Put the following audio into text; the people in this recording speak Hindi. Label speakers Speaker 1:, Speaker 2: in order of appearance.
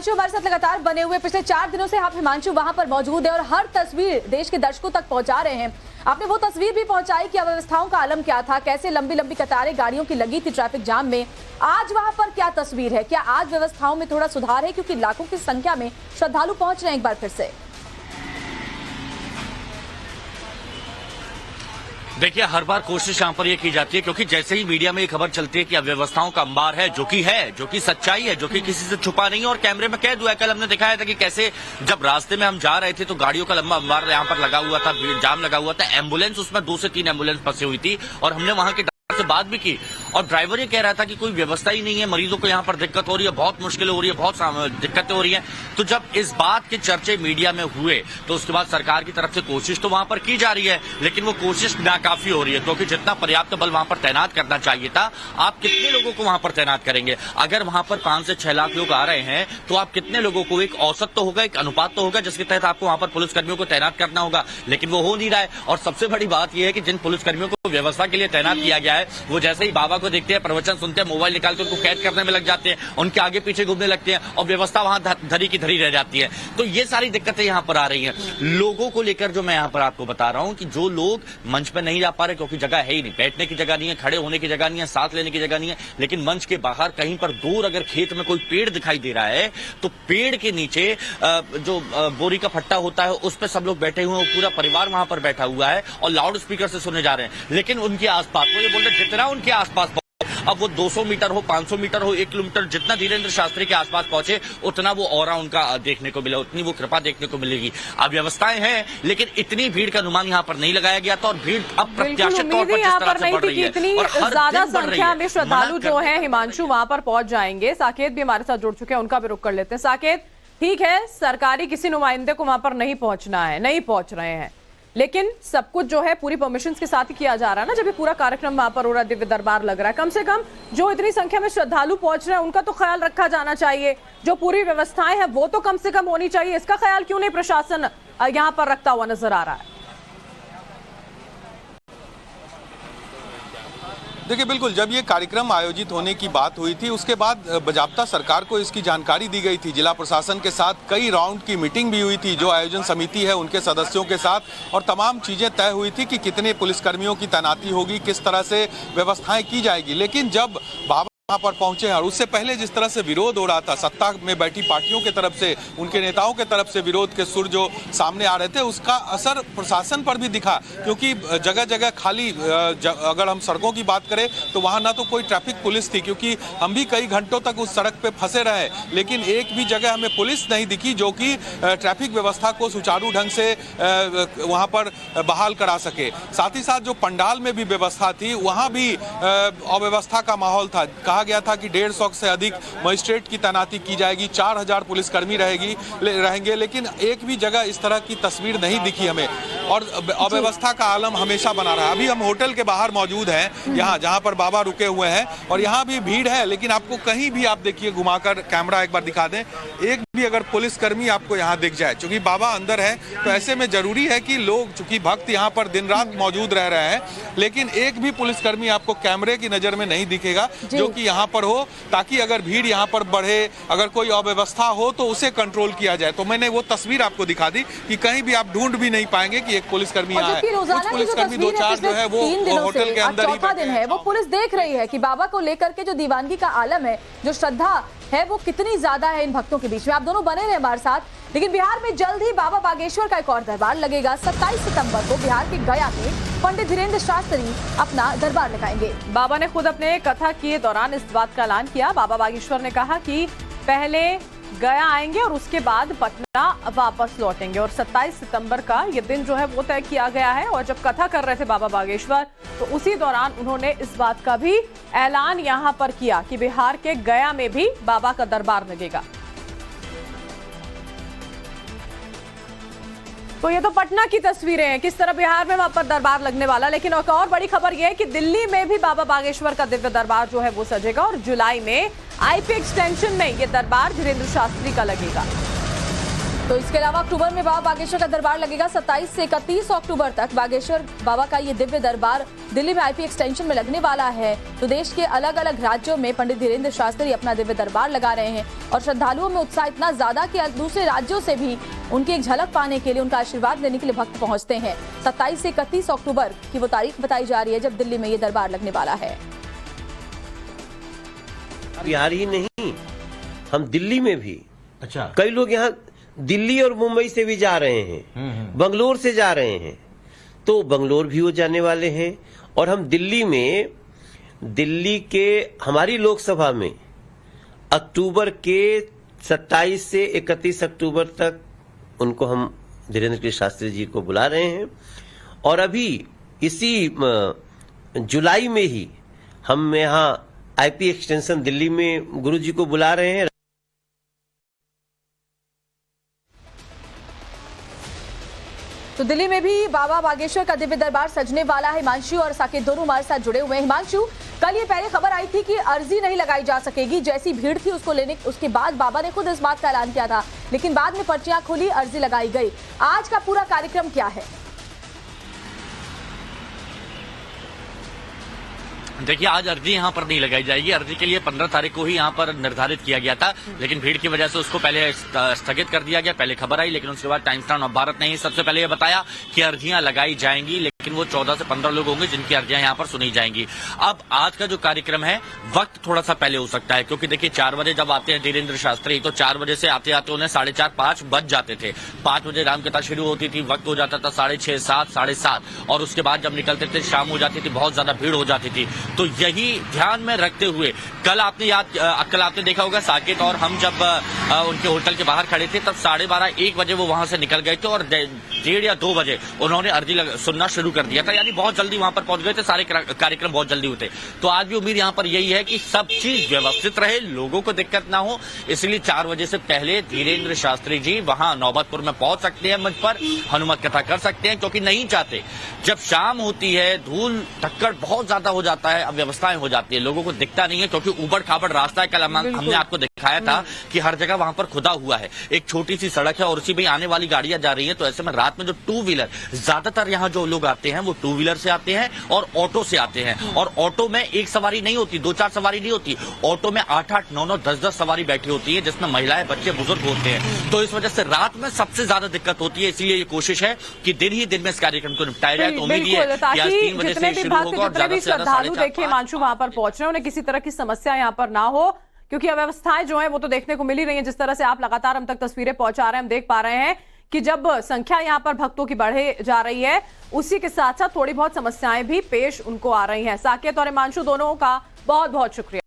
Speaker 1: हिमांशु हमारे साथ लगातार बने हुए पिछले 4 दिनों से आप हिमांशु वहां पर मौजूद है और हर तस्वीर देश के दर्शकों तक पहुंचा रहे हैं। आपने वो तस्वीर भी पहुंचाई कि अव्यवस्थाओं का आलम क्या था, कैसे लंबी लंबी कतारें गाड़ियों की लगी थी ट्रैफिक जाम में। आज वहां पर क्या तस्वीर है, क्या आज व्यवस्थाओं में थोड़ा सुधार है, क्योंकि लाखों की संख्या में श्रद्धालु पहुंच रहे हैं एक बार फिर से?
Speaker 2: देखिए, हर बार कोशिश यहाँ पर ये की जाती है, क्योंकि जैसे ही मीडिया में ये खबर चलती है कि अव्यवस्थाओं का अंबार है, जो कि सच्चाई है, जो कि किसी से छुपा नहीं है और कैमरे में कैद हुआ है। कल हमने दिखाया था कि कैसे जब रास्ते में हम जा रहे थे तो गाड़ियों का लंबा अंबार यहाँ पर लगा हुआ था, भीड़ जाम लगा हुआ था, एम्बुलेंस उसमें 2 से 3 एम्बुलेंस फंसी हुई थी और हमने वहां के से बात भी की और ड्राइवर ये कह रहा था कि कोई व्यवस्था ही नहीं है, मरीजों को यहाँ पर दिक्कत हो रही है, बहुत मुश्किल हो रही है, बहुत दिक्कतें हो रही हैं। तो जब इस बात के चर्चे मीडिया में हुए तो उसके बाद सरकार की तरफ से कोशिश तो वहां पर की जा रही है, लेकिन वो कोशिश नाकाफी हो रही है, क्योंकि जितना पर्याप्त बल वहां पर तैनात करना चाहिए था, आप कितने लोगों को वहां पर तैनात करेंगे? अगर वहां पर 5 से 6 लाख लोग आ रहे हैं तो आप कितने लोगों को, एक औसत तो होगा, एक अनुपात तो होगा जिसके तहत आपको वहां पर पुलिसकर्मियों को तैनात करना होगा, लेकिन वो हो नहीं रहा है। और सबसे बड़ी बात यह है कि जिन पुलिसकर्मियों को व्यवस्था के लिए तैनात किया गया है, वो जैसे ही बाबा को देखते हैं, प्रवचन सुनते हैं, मोबाइल निकालते उनको कैद करने में लग जाते हैं, उनके आगे पीछे घूमने लगते हैं और व्यवस्था वहां धरी की धरी रह जाती है। तो ये सारी दिक्कतें यहाँ पर आ रही हैं लोगों को लेकर। जो मैं यहाँ पर आपको बता रहा हूँ कि जो लोग मंच पे नहीं जा पा रहे क्योंकि जगह है ही नहीं, बैठने की जगह नहीं है, खड़े होने की जगह नहीं है, सांस लेने की जगह नहीं है, लेकिन मंच के बाहर कहीं पर दूर अगर खेत में कोई पेड़ दिखाई दे रहा है तो पेड़ के नीचे जो बोरी का फट्टा होता है उस पर सब लोग बैठे हुए हैं, पूरा परिवार वहां पर बैठा हुआ है और लाउड स्पीकर से सुने जा रहे हैं। लेकिन उनके आसपास, वो ये बोल रहे जितना उनके आसपास, अब वो 200 मीटर हो, 500 मीटर हो, 1 किलोमीटर, जितना धीरेन्द्र शास्त्री के आसपास पहुंचे उतना वो ऑरा उनका देखने को मिला, उतनी वो कृपा देखने को मिलेगी। अब व्यवस्थाएं हैं लेकिन इतनी भीड़ का अनुमान यहाँ पर नहीं लगाया गया था और भीड़ अप्रत्याशित तौर पर जिस तरह से बढ़ रही है
Speaker 1: इतनी ज्यादा संख्या में श्रद्धालु जो है हिमांशु वहां पर पहुंच जाएंगे। साकेत भी हमारे साथ जुड़ चुके हैं, उनका भी रुख कर लेते हैं। साकेत, ठीक है, सरकारी किसी नुमाइंदे को वहां पर नहीं पहुंचना है, नहीं पहुंच रहे हैं, लेकिन सब कुछ जो है पूरी परमिशन के साथ ही किया जा रहा है ना। जब ये पूरा कार्यक्रम वहां पर हो रहा है, दिव्य दरबार लग रहा है, कम से कम जो इतनी संख्या में श्रद्धालु पहुंच रहे हैं उनका तो ख्याल रखा जाना चाहिए। जो पूरी व्यवस्थाएं हैं वो तो कम से कम होनी चाहिए। इसका ख्याल क्यों नहीं प्रशासन यहां पर रखता हुआ नजर आ रहा है?
Speaker 3: देखिए, बिल्कुल, जब ये कार्यक्रम आयोजित होने की बात हुई थी उसके बाद बजाबता सरकार को इसकी जानकारी दी गई थी। जिला प्रशासन के साथ कई राउंड की मीटिंग भी हुई थी, जो आयोजन समिति है उनके सदस्यों के साथ, और तमाम चीज़ें तय हुई थी कि कितने पुलिसकर्मियों की तैनाती होगी, किस तरह से व्यवस्थाएं की जाएगी। लेकिन जब बाबा वहाँ पर पहुंचे हैं और उससे पहले जिस तरह से विरोध हो रहा था, सत्ता में बैठी पार्टियों के तरफ से, उनके नेताओं के तरफ से विरोध के सुर जो सामने आ रहे थे, उसका असर प्रशासन पर भी दिखा। क्योंकि जगह जगह खाली, अगर हम सड़कों की बात करें तो वहाँ ना तो कोई ट्रैफिक पुलिस थी, क्योंकि हम भी कई घंटों तक उस सड़क पे फंसे रहे, लेकिन एक भी जगह हमें पुलिस नहीं दिखी जो कि ट्रैफिक व्यवस्था को सुचारू ढंग से वहाँ पर बहाल करा सके। साथ ही साथ जो पंडाल में भी व्यवस्था थी वहाँ भी अव्यवस्था का माहौल था। कहा गया था कि 150 से अधिक मजिस्ट्रेट की तैनाती की जाएगी, 4000 पुलिसकर्मी रहेंगे, लेकिन एक भी जगह इस तरह की तस्वीर नहीं दिखी हमें और अव्यवस्था का आलम हमेशा बना रहा है। अभी हम होटल के बाहर मौजूद हैं, यहाँ जहाँ पर बाबा रुके हुए हैं, और यहाँ भी भीड़ है, लेकिन आपको कहीं भी, आप देखिए, घुमाकर कैमरा एक बार दिखा दें, एक भी अगर पुलिसकर्मी आपको यहाँ दिख जाए, क्योंकि बाबा अंदर है, तो ऐसे में जरूरी है कि लोग, चूंकि भक्त यहाँ पर दिन रात मौजूद रह रहे हैं, लेकिन एक भी पुलिसकर्मी आपको कैमरे की नजर में नहीं दिखेगा जो कि यहाँ पर हो, ताकि अगर भीड़ यहाँ पर बढ़े, अगर कोई अव्यवस्था हो तो उसे कंट्रोल किया जाए। तो मैंने वो तस्वीर आपको दिखा दी कि कहीं भी आप ढूंढ भी नहीं पाएंगे कि एक पुलिसकर्मी यहाँ है। कुछ पुलिसकर्मी 2-4 जो है वो होटल के अंदर ही
Speaker 1: बैठे हैं। वो पुलिस देख रही है कि बाबा को लेकर के जो दीवानगी का आलम है, जो श्रद्धा है, वो कितनी ज्यादा है इन भक्तों के बीच में। आप दोनों बने रहे हमारे साथ। लेकिन बिहार में जल्द ही बाबा बागेश्वर का एक और दरबार लगेगा। 27 सितंबर को बिहार के गया में पंडित धीरेन्द्र शास्त्री अपना दरबार लगाएंगे। बाबा ने खुद अपने कथा के दौरान इस बात का ऐलान किया। बाबा बागेश्वर ने कहा कि पहले गया आएंगे और उसके बाद पटना वापस लौटेंगे, और 27 सितंबर का ये दिन जो है वो तय किया गया है। और जब कथा कर रहे थे बाबा बागेश्वर, तो उसी दौरान उन्होंने इस बात का भी ऐलान यहां पर किया कि बिहार के गया में भी बाबा का दरबार लगेगा। तो ये तो पटना की तस्वीरें हैं, किस तरह बिहार में वहां पर दरबार लगने वाला। लेकिन एक और बड़ी खबर यह है कि दिल्ली में भी बाबा बागेश्वर का दिव्य दरबार जो है वो सजेगा, और जुलाई में आईपी एक्सटेंशन में ये दरबार धीरेन्द्र शास्त्री का लगेगा। तो इसके अलावा अक्टूबर में बाबा बागेश्वर का दरबार लगेगा 27 से 31 अक्टूबर तक। बागेश्वर बाबा का ये दिव्य दरबार दिल्ली में आईपी एक्सटेंशन में लगने वाला है। तो देश के अलग अलग राज्यों में पंडित धीरेन्द्र शास्त्री अपना दिव्य दरबार लगा रहे हैं और श्रद्धालुओं में उत्साह इतना ज्यादा कि दूसरे राज्यों से भी उनकी एक झलक पाने के लिए, उनका आशीर्वाद लेने के लिए भक्त पहुंचते हैं। 27 से 31 अक्टूबर की वो तारीख बताई जा रही है जब दिल्ली में ये दरबार लगने वाला है।
Speaker 4: बिहार ही नहीं, हम दिल्ली में भी,
Speaker 2: अच्छा,
Speaker 4: कई लोग यहाँ दिल्ली और मुंबई से भी जा रहे हैं, बंगलोर से जा रहे हैं, तो बंगलोर भी वो जाने वाले हैं। और हम दिल्ली के हमारी लोकसभा में अक्टूबर के 27 से 31 अक्टूबर तक उनको हम धीरेन्द्र कृष्ण शास्त्री जी को बुला रहे हैं। और अभी इसी जुलाई में ही हम यहाँ आईपी एक्सटेंशन दिल्ली में गुरु जी को बुला रहे हैं।
Speaker 1: तो दिल्ली में भी बाबा बागेश्वर का दिव्य दरबार सजने वाला है। हिमांशु और साकेत दोनों हमारे साथ जुड़े हुए हैं। हिमांशु, कल ये पहले खबर आई थी कि अर्जी नहीं लगाई जा सकेगी, जैसी भीड़ थी उसको लेने, उसके बाद बाबा ने खुद इस बात का ऐलान किया था, लेकिन बाद में पर्चियां खुली, अर्जी लगाई गई। आज का पूरा कार्यक्रम क्या है?
Speaker 2: देखिए, आज अर्जी यहाँ पर नहीं लगाई जाएगी। अर्जी के लिए 15 तारीख को ही यहाँ पर निर्धारित किया गया था, लेकिन भीड़ की वजह से उसको पहले स्थगित कर दिया गया। पहले खबर आई, लेकिन उसके बाद टाइम्स टाउन ऑफ भारत ने ही सबसे पहले ये बताया कि अर्जियां लगाई जाएंगी, लेकिन वो 14 से 15 लोग होंगे जिनकी अर्जियां यहाँ पर सुनी जाएंगी। अब आज का जो कार्यक्रम है, वक्त थोड़ा सा पहले हो सकता है, क्योंकि देखिए 4 बजे जब आते हैं धीरेन्द्र शास्त्री, तो 4 बजे से आते आते उन्हें 4:30 5 बज जाते थे। 5 बजे रामकथा शुरू होती थी, वक्त हो जाता था 6:30 7 7:30, और उसके बाद जब निकलते थे शाम हो जाती थी, बहुत ज्यादा भीड़ हो जाती थी। तो यही ध्यान में रखते हुए कल आपने देखा होगा, साकेत और हम जब उनके होटल के बाहर खड़े थे, तब 12:30 1 बजे वो वहां से निकल गए थे और 1:30 या 2 बजे उन्होंने अर्जी सुनना शुरू कर दिया था। यानी बहुत जल्दी वहां पर पहुंच गए थे, सारे कार्यक्रम बहुत जल्दी होते। तो आज भी उम्मीद यहां पर यही है कि सब चीज व्यवस्थित रहे, लोगों को दिक्कत ना हो, इसलिए 4 बजे से पहले धीरेन्द्र शास्त्री जी वहां नौबतपुर में पहुंच सकते हैं, मंच पर हनुमत कथा कर सकते हैं, क्योंकि नहीं चाहते जब शाम होती है, धूल धक्कड़ बहुत ज्यादा हो जाता है, अव्यवस्थाएं हो जाती है, लोगों को दिखता नहीं है, क्योंकि उबड़ खाबड़ रास्ता है। कल हमने आपको दिखाया था कि हर जगह वहां पर खुदा हुआ है, एक छोटी सी सड़क है और उसी में आने वाली गाड़ियां जा रही है। तो ऐसे में रात में जो 2 व्हीलर, ज्यादातर यहाँ जो लोग आते हैं वो 2 व्हीलर से आते हैं और ऑटो से आते हैं, और ऑटो में एक सवारी नहीं होती, 2-4 सवारी नहीं होती, ऑटो में 8-8 9-9 10-10 सवारी बैठी होती है, जिसमें महिलाएं, बच्चे, बुजुर्ग होते हैं। तो इस वजह से रात में सबसे ज्यादा दिक्कत होती है, इसलिए ये कोशिश है कि दिन ही दिन में इस कार्यक्रम को निपटाया जाए। तो उम्मीद है कि आज 3 बजे से शुरू होगा और ज्यादा से ज्यादा
Speaker 5: श्रद्धालु देखिए हिमांशु वहां पर पहुंच रहे हैं, उन्हें किसी तरह की समस्या यहाँ पर ना हो, क्योंकि अव्यवस्थाएं जो है वो तो देखने को मिल ही रही है। जिस तरह से आप लगातार हम तक तस्वीरें पहुंचा रहे हैं, हम देख पा रहे हैं कि जब संख्या यहाँ पर भक्तों की बढ़े जा रही है, उसी के साथ साथ थोड़ी बहुत समस्याएं भी पेश उनको आ रही हैं। साकेत और हिमांशु दोनों का बहुत बहुत शुक्रिया।